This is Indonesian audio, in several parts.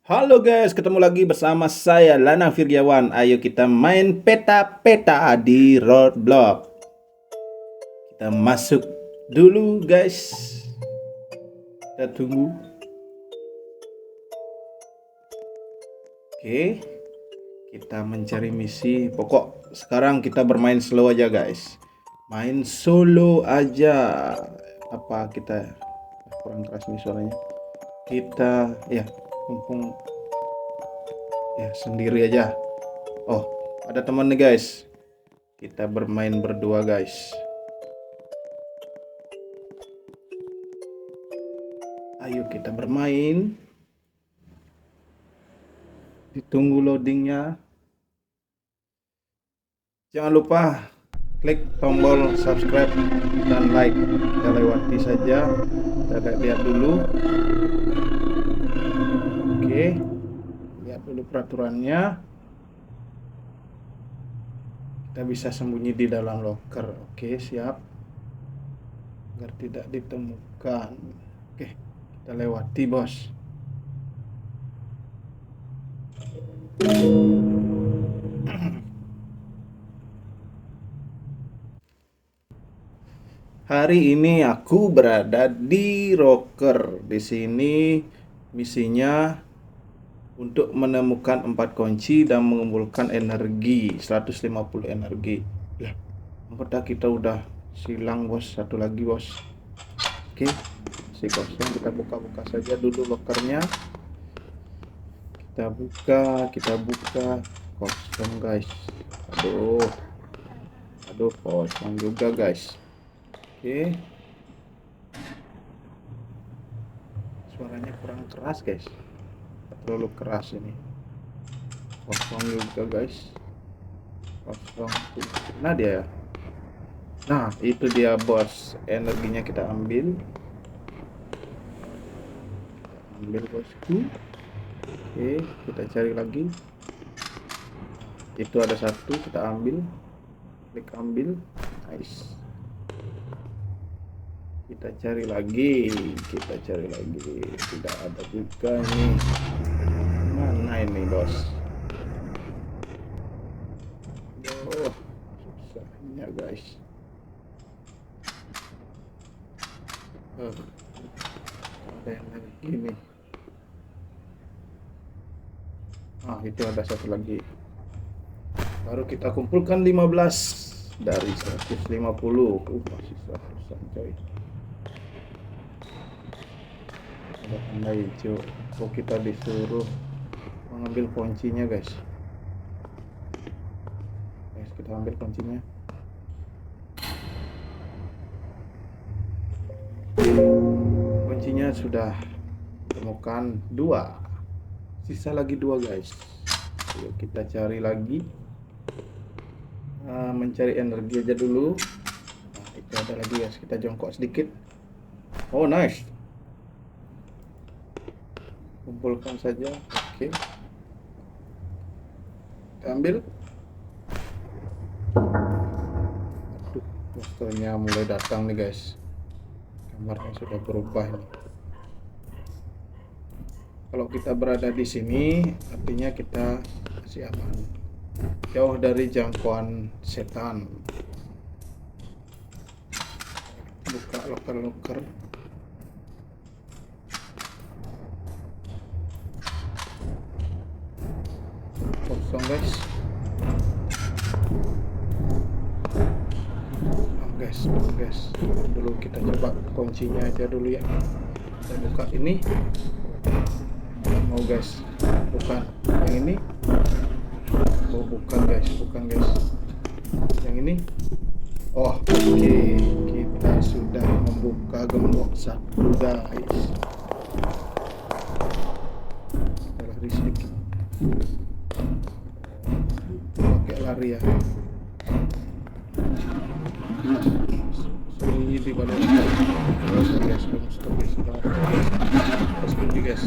Halo guys, ketemu lagi bersama saya Lana Firyawan. Ayo kita main peta-peta di Roblox. Kita masuk dulu guys. Kita tunggu. Oke, kita mencari misi. Pokok sekarang kita bermain slow aja guys. Main solo aja. Apa kita kurang keras nih suaranya. Kita mumpung sendiri aja. Oh, ada teman nih guys. Kita bermain berdua guys. Ayo kita bermain. Ditunggu loadingnya. Jangan lupa klik tombol subscribe dan like. Kita lewati saja. Kita lihat dulu. Oke. Lihat dulu peraturannya. Kita bisa sembunyi di dalam locker. Oke, siap. Agar tidak ditemukan. Oke, kita lewati, bos. Hari ini aku berada di locker. Di sini misinya untuk menemukan 4 kunci dan mengumpulkan energi 150 energi. Lah, kita udah silang bos, satu lagi bos. Oke, si kosong, kita buka-buka saja dulu lockernya. Kita buka kosong guys. Aduh kosong juga guys. Oke, suaranya kurang keras guys, terlalu keras ini. Kosong juga guys, kosong. Nah dia, nah itu dia bos, energinya kita ambil bosku. Oke, kita cari lagi. Itu ada satu, kita ambil, klik ambil, nice. Kita cari lagi, tidak ada juga nih. Mana ini bos? Oh, susahnya guys. Ada yang lagi nih. Itu ada satu lagi. Baru kita kumpulkan 15 dari 150. Masih 100 coy. Ada tanda hijau. Kita disuruh mengambil kuncinya guys. Kita ambil kuncinya. Kuncinya sudah ditemukan 2. Sisa lagi 2 guys. Yuk kita cari lagi. Mencari energi aja dulu. Itu ada lagi guys. Kita jongkok sedikit. Oh nice. Kumpulkan saja. Oke. Kita ambil. Aduh, monsternya mulai datang nih guys. Kamarnya sudah berubah nih. Kalau kita berada di sini, artinya kita masih aman, jauh dari jangkauan setan. Buka loker-loker. Kosong guys. Guys. Dulu kita coba kuncinya aja dulu ya. Kita buka ini. Guys, bukan yang ini. Bukan guys. Yang ini. Oke, kita sudah membuka gembok 1 guys. Lari sedikit. Pakai lari ya. Sembunyi di balik guys. Sembunyi guys.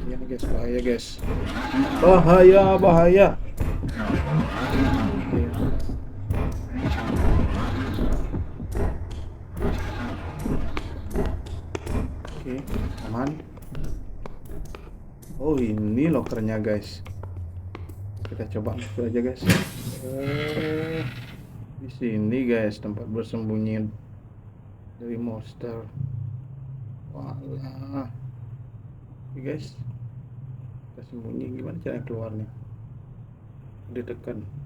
Ini guys, bahaya guys. Bahaya. Oke, aman. Oh, ini lokernya guys. Kita coba masuk aja guys. Di sini guys tempat bersembunyi dari monster. Walah. Oke guys, kita sembunyi. Gimana cara keluar nih?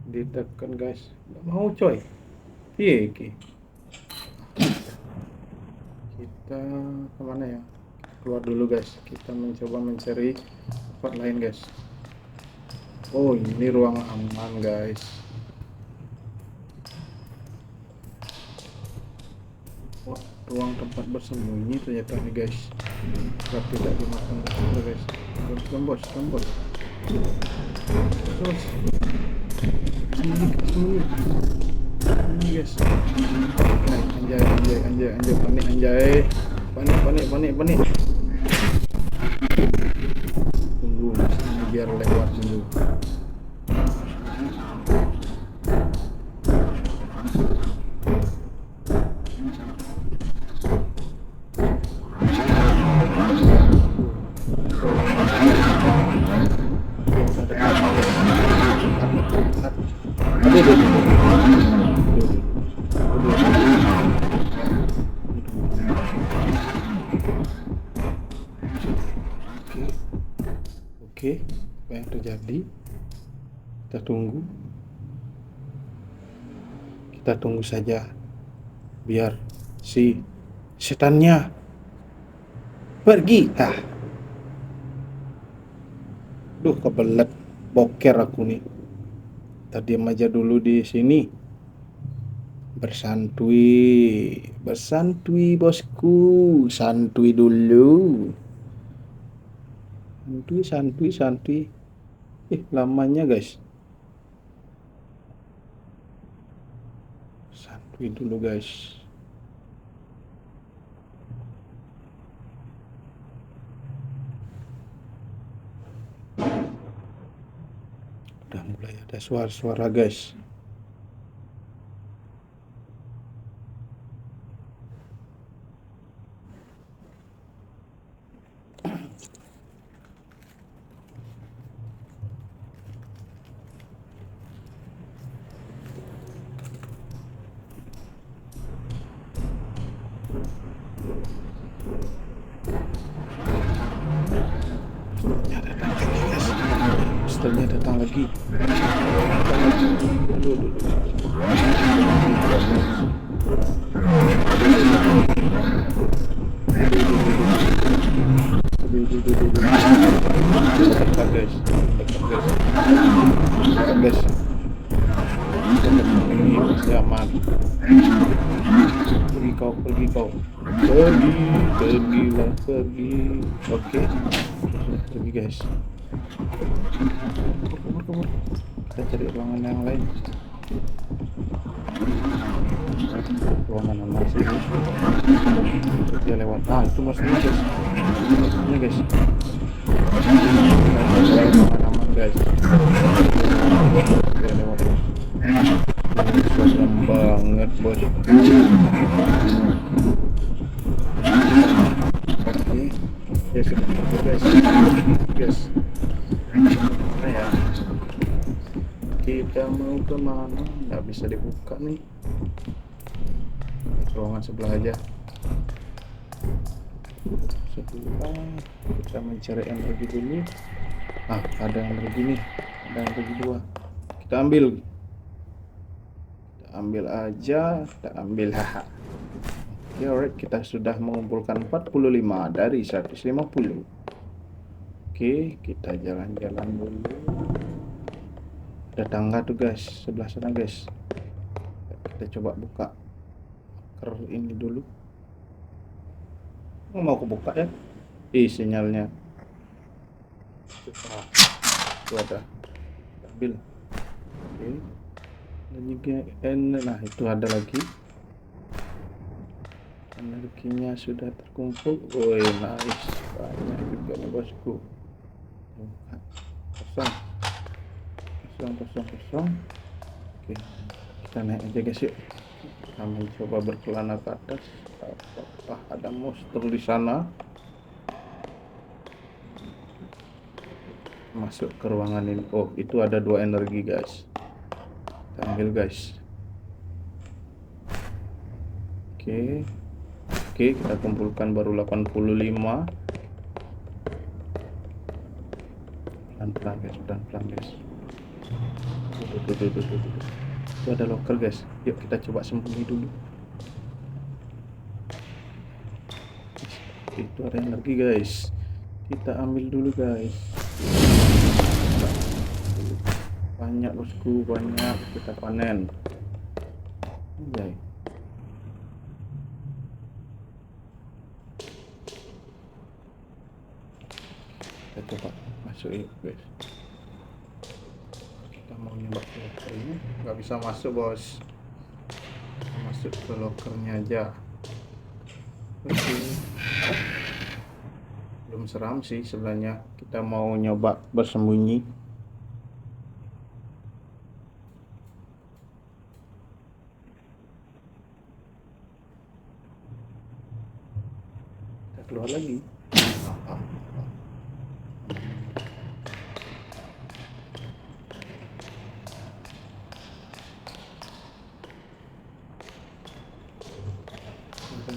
Ditekan guys. Nggak mau coy. Iya, oke. Kita kemana ya? Keluar dulu guys. Kita mencoba mencari tempat lain guys. Oh, ini ruang aman guys. Wah, ruang tempat bersembunyi ternyata nih guys. Tapi tidak dimakan guys. Bos. Sembunyi guys. Anjay, panik anjay. Panik. Tunggu ini biar lewat dulu. Oke, apa yang terjadi? Kita tunggu saja biar si setannya pergi. Duh, kebelet boker aku nih. Kita diam aja dulu di sini. Bersantui bosku, santuy dulu. Santuy. Lamanya guys. Santuy dulu guys. Udah mulai ada suara-suara guys. Monsternya datang lagi. Dekat guys. Ini masih aman. Pergi kau. Pergi. Oke. Pergi guys. Kabur. Kita cari ruangan yang lain. Ruangan mana sih guys? Dia lewat. Itu maksudnya guys. Ini guys. Aman guys. Dia lewat. Serem banget bos. Oke. Ya sudah guys. Nah ya, kita mau kemana? Nggak bisa dibuka nih. Ruangan sebelah aja. Kita mencari energi dulu. Ada energi nih. Ada energi 2. Kita ambil aja. Oke, alright. Kita sudah mengumpulkan 45 dari 150. Oke, kita jalan-jalan dulu. Ada tangga tuh guys, sebelah sana guys. Kita coba buka ini dulu. Mau aku buka ya? Sinyalnya. Itu ada. Ambil. Oke. Dan juga itu ada lagi. Energinya sudah terkumpul. Woi, nice. Banyak juga nih bosku. Kosong. Oke, kita naik aja guys yuk. Kita mencoba berkelana ke atas. Apakah ada monster di sana? masuk ke ruangan ini. Oh, itu ada 2 energi guys. Kita ambil guys. Oke, kita kumpulkan baru 85. Pelan-pelan guys, pelan-pelan guys. Tuh. Itu ada locker guys. Yuk kita coba sembunyi dulu. Itu ada energi guys. Kita ambil dulu guys. Banyak bosku, banyak. Kita panen. Anjay. Kita coba masuk yuk guys. Kita mau nyoba locker ini, nggak bisa masuk bos. Kita masuk ke lockernya aja. Oke. Belum seram sih sebenarnya. Kita mau nyoba bersembunyi. Kita keluar lagi.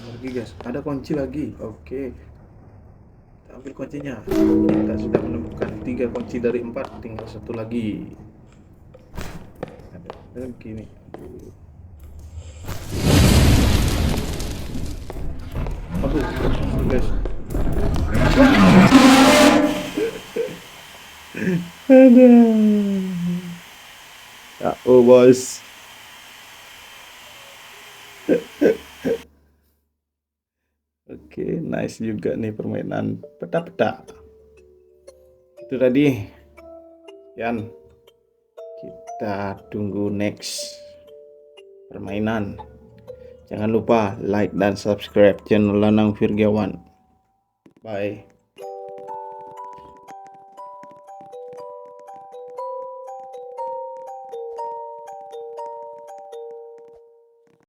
Lagi guys, ada kunci lagi. Oke, kita ambil kuncinya. Kita sudah menemukan 3 kunci dari 4, tinggal 1 lagi. Ada lagi nih. Aduh guys. Ada. Ya, oh bos. Oke, nice juga nih permainan peta-peta. Itu tadi. Yan, kita tunggu next permainan. Jangan lupa like dan subscribe channel Lanang Virgawan. Bye.